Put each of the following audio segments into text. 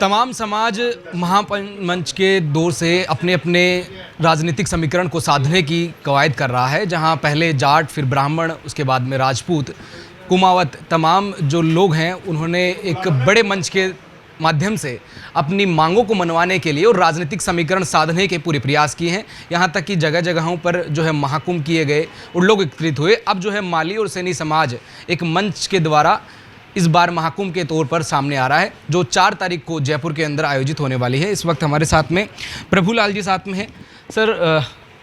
तमाम समाज महामंच के दौर से अपने अपने राजनीतिक समीकरण को साधने की कवायद कर रहा है, जहां पहले जाट, फिर ब्राह्मण, उसके बाद में राजपूत, कुमावत, तमाम जो लोग हैं उन्होंने एक बड़े मंच के माध्यम से अपनी मांगों को मनवाने के लिए और राजनीतिक समीकरण साधने के पूरे प्रयास किए हैं। यहाँ तक कि जगह जगहों पर जो है महाकुंभ किए गए और लोग एकत्रित हुए। अब जो है माली और सैनी समाज एक मंच के द्वारा इस बार महाकुंभ के तौर पर सामने आ रहा है, जो 4 तारीख को जयपुर के अंदर आयोजित होने वाली है। इस वक्त हमारे साथ में प्रभुलाल जी साथ में हैं। सर,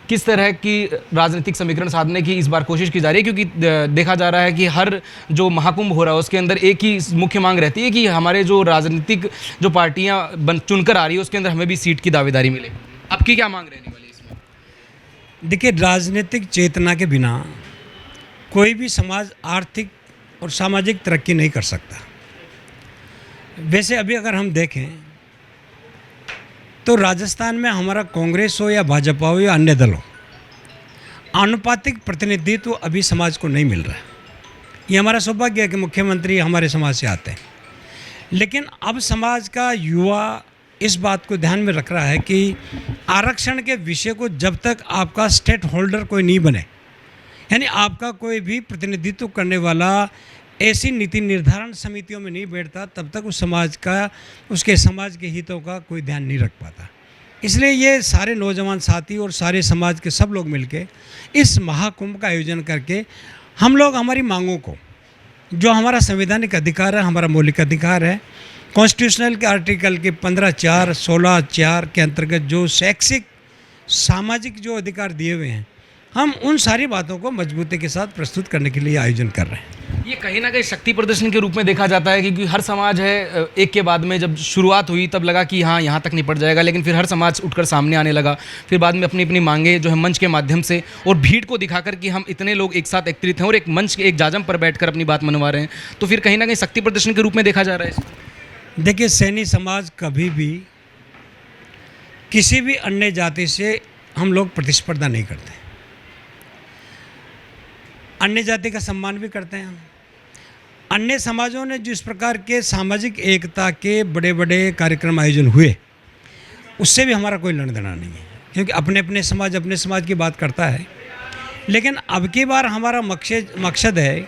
किस तरह की राजनीतिक समीकरण साधने की इस बार कोशिश की जा रही है, क्योंकि देखा जा रहा है कि हर जो महाकुंभ हो रहा है उसके अंदर एक ही मुख्य मांग रहती है कि हमारे जो राजनीतिक जो पार्टियां चुनकर आ रही है उसके अंदर हमें भी सीट की दावेदारी मिले। आपकी क्या मांग रहने वाली है इसमें? देखिए, राजनीतिक चेतना के बिना कोई भी समाज आर्थिक और सामाजिक तरक्की नहीं कर सकता। वैसे अभी अगर हम देखें तो राजस्थान में हमारा कांग्रेस हो या भाजपा हो या अन्य दल हो, आनुपातिक प्रतिनिधित्व अभी समाज को नहीं मिल रहा है। ये हमारा सौभाग्य है कि मुख्यमंत्री हमारे समाज से आते हैं, लेकिन अब समाज का युवा इस बात को ध्यान में रख रहा है कि आरक्षण के विषय को जब तक आपका स्टेट होल्डर कोई नहीं बने, यानी आपका कोई भी प्रतिनिधित्व करने वाला ऐसी नीति निर्धारण समितियों में नहीं बैठता, तब तक उस समाज का, उसके समाज के हितों का कोई ध्यान नहीं रख पाता। इसलिए ये सारे नौजवान साथी और सारे समाज के सब लोग मिलके इस महाकुंभ का आयोजन करके हम लोग हमारी मांगों को, जो हमारा संवैधानिक अधिकार है, हमारा मौलिक अधिकार है, कॉन्स्टिट्यूशनल के आर्टिकल के 15(4), 16(4) के अंतर्गत जो शैक्षिक सामाजिक जो अधिकार दिए हुए हैं, हम उन सारी बातों को मजबूती के साथ प्रस्तुत करने के लिए आयोजन कर रहे हैं। ये कहीं ना कहीं शक्ति प्रदर्शन के रूप में देखा जाता है, क्योंकि हर समाज है, एक के बाद में जब शुरुआत हुई तब लगा कि हाँ यहाँ तक निपट जाएगा, लेकिन फिर हर समाज उठकर सामने आने लगा। फिर बाद में अपनी अपनी मांगे जो है मंच के माध्यम से और भीड़ को दिखाकर कि हम इतने लोग एक साथ एकत्रित हैं और एक मंच के एक जाजम पर बैठकर अपनी बात मनवा रहे हैं, तो फिर कहीं ना कहीं शक्ति प्रदर्शन के रूप में देखा जा रहा है। देखिए, सैनी समाज कभी भी किसी भी अन्य जाति से हम लोग प्रतिस्पर्धा नहीं करते, अन्य जाति का सम्मान भी करते हैं। अन्य समाजों ने जिस प्रकार के सामाजिक एकता के बड़े बड़े कार्यक्रम आयोजन हुए, उससे भी हमारा कोई लेना देना नहीं है, क्योंकि अपने अपने समाज की बात करता है। लेकिन अब की बार हमारा मकसद है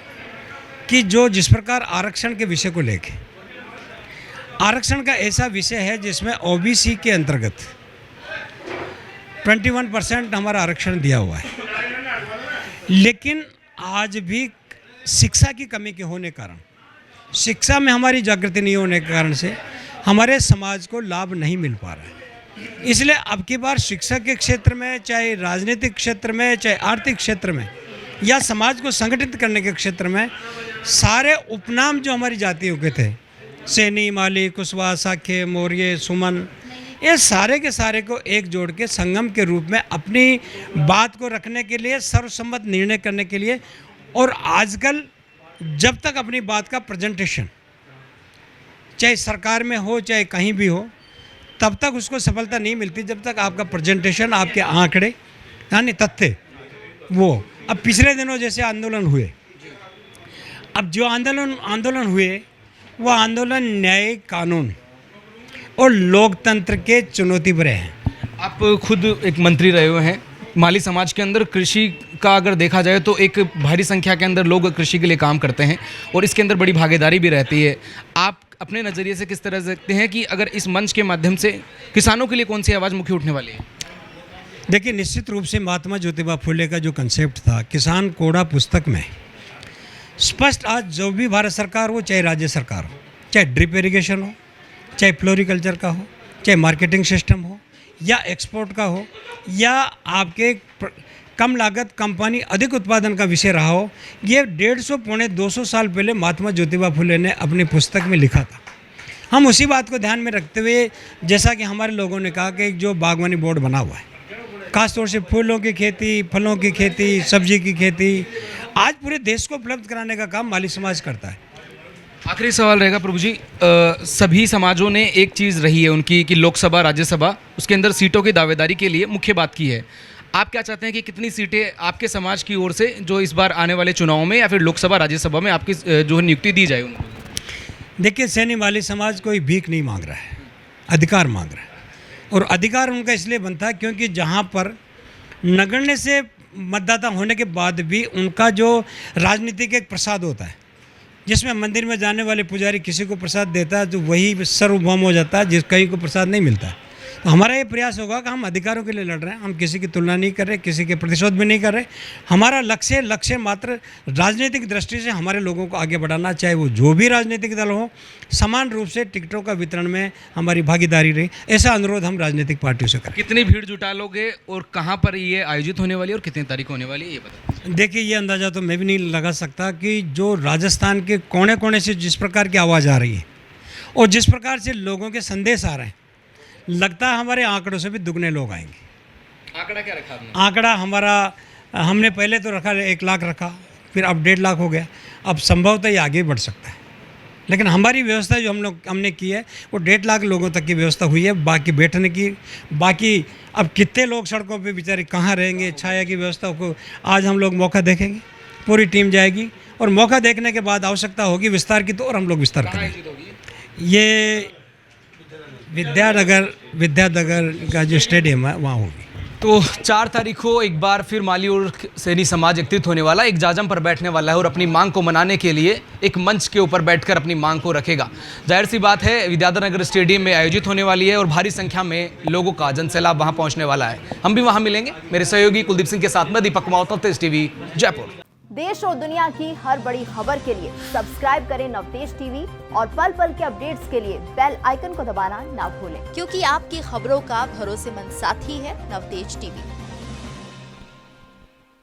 कि जो जिस प्रकार आरक्षण के विषय को लेके, आरक्षण का ऐसा विषय है जिसमें ओबीसी के अंतर्गत 21% हमारा आरक्षण दिया हुआ है, लेकिन आज भी शिक्षा की कमी के होने कारण, शिक्षा में हमारी जागृति नहीं होने के कारण से हमारे समाज को लाभ नहीं मिल पा रहा है। इसलिए अब की बार शिक्षा के क्षेत्र में, चाहे राजनीतिक क्षेत्र में, चाहे आर्थिक क्षेत्र में, या समाज को संगठित करने के क्षेत्र में, सारे उपनाम जो हमारी जातियों के थे, सैनी, माली, कुशवाहा, साख्य, मौर्य, सुमन, ये सारे के सारे को एक जोड़ के संगम के रूप में अपनी बात को रखने के लिए, सर्वसम्मत निर्णय करने के लिए, और आजकल जब तक अपनी बात का प्रेजेंटेशन चाहे सरकार में हो चाहे कहीं भी हो, तब तक उसको सफलता नहीं मिलती जब तक आपका प्रेजेंटेशन, आपके आंकड़े यानी तथ्य वो। अब पिछले दिनों जैसे आंदोलन हुए, अब जो आंदोलन हुए वो आंदोलन न्याय, कानून और लोकतंत्र के चुनौती पर हैं। आप खुद एक मंत्री रहे हुए हैं माली समाज के अंदर। कृषि का अगर देखा जाए तो एक भारी संख्या के अंदर लोग कृषि के लिए काम करते हैं और इसके अंदर बड़ी भागीदारी भी रहती है। आप अपने नज़रिए से किस तरह देखते हैं कि अगर इस मंच के माध्यम से किसानों के लिए कौन सी आवाज़ मुख्य उठने वाली है? देखिए, निश्चित रूप से महात्मा ज्योतिबा फुले का जो कंसेप्ट था किसान कोड़ा पुस्तक में स्पष्ट, आज जो भी भारत सरकार हो चाहे राज्य सरकार हो, चाहे ड्रिप इरिगेशन हो, चाहे फ्लोरिकल्चर का हो, चाहे मार्केटिंग सिस्टम हो या एक्सपोर्ट का हो, या आपके कम लागत कंपनी अधिक उत्पादन का विषय रहा हो, ये 150 पौने 200 साल पहले महात्मा ज्योतिबा फुले ने अपनी पुस्तक में लिखा था। हम उसी बात को ध्यान में रखते हुए, जैसा कि हमारे लोगों ने कहा कि जो बागवानी बोर्ड बना हुआ है, खासतौर से फूलों की खेती, फलों की खेती, सब्जी की खेती, आज पूरे देश को उपलब्ध कराने का काम माली समाज करता है। आखिरी सवाल रहेगा प्रभु जी, सभी समाजों ने एक चीज़ रही है उनकी कि लोकसभा, राज्यसभा, उसके अंदर सीटों की दावेदारी के लिए मुख्य बात की है। आप क्या चाहते हैं कि कितनी सीटें आपके समाज की ओर से जो इस बार आने वाले चुनाव में या फिर लोकसभा, राज्यसभा में आपकी जो है नियुक्ति दी जाए उनको? देखिए, सैनी माली समाज कोई भीख नहीं मांग रहा है, अधिकार मांग रहे हैं। और अधिकार उनका इसलिए बनता है क्योंकि जहाँ पर नगण्य से मतदाता होने के बाद भी उनका जो राजनीतिक एक प्रसाद होता है, जिसमें मंदिर में जाने वाले पुजारी किसी को प्रसाद देता है तो वही सर्वभौम हो जाता है, जिस कहीं को प्रसाद नहीं मिलता है। तो हमारा ये प्रयास होगा कि हम अधिकारों के लिए लड़ रहे हैं, हम किसी की तुलना नहीं कर रहे, किसी के प्रतिशोध भी नहीं कर रहे। हमारा लक्ष्य मात्र राजनीतिक दृष्टि से हमारे लोगों को आगे बढ़ाना, चाहे वो जो भी राजनीतिक दल हो, समान रूप से टिकटों का वितरण में हमारी भागीदारी रही। ऐसा अनुरोध हम राजनीतिक पार्टियों से करें। कितनी भीड़ जुटा लोगे और कहाँ पर ये आयोजित होने वाली है और कितनी तारीख होने वाली है, ये बताओ। देखिए, ये अंदाज़ा तो मैं भी नहीं लगा सकता कि जो राजस्थान के कोने कोने से जिस प्रकार की आवाज़ आ रही है और जिस प्रकार से लोगों के संदेश आ रहे हैं, लगता है हमारे आंकड़ों से भी दुगने लोग आएंगे। आंकड़ा क्या रखा आपने? आंकड़ा हमारा, हमने पहले तो रखा 1 लाख रखा, फिर अब 1.5 लाख हो गया। अब संभवतः ये आगे बढ़ सकता है, लेकिन हमारी व्यवस्था जो हमने की है वो 1.5 लाख लोगों तक की व्यवस्था हुई है। बाकी बैठने की, बाकी अब कितने लोग सड़कों पे बेचारे कहाँ रहेंगे, छाया की व्यवस्था को आज हम लोग मौका देखेंगे। पूरी टीम जाएगी और मौका देखने के बाद आवश्यकता होगी विस्तार की तो और हम लोग विस्तार करेंगे। ये विद्यानगर का जो स्टेडियम है वहाँ होगी। तो 4 तारीख को एक बार फिर माली और सैनी समाज एकत्रित होने वाला, एक जाजम पर बैठने वाला है और अपनी मांग को मनाने के लिए एक मंच के ऊपर बैठकर अपनी मांग को रखेगा। जाहिर सी बात है, विद्यानगर स्टेडियम में आयोजित होने वाली है और भारी संख्या में लोगों का जनसैलाब वहां पहुंचने वाला है। हम भी वहां मिलेंगे। मेरे सहयोगी कुलदीप सिंह के साथ में दीपक कुमावत, तेज टीवी, जयपुर। देश और दुनिया की हर बड़ी खबर के लिए सब्सक्राइब करें नवतेज टीवी और पल पल के अपडेट्स के लिए बेल आइकन को दबाना ना भूलें, क्योंकि आपकी खबरों का भरोसेमंद साथी है नवतेज टीवी।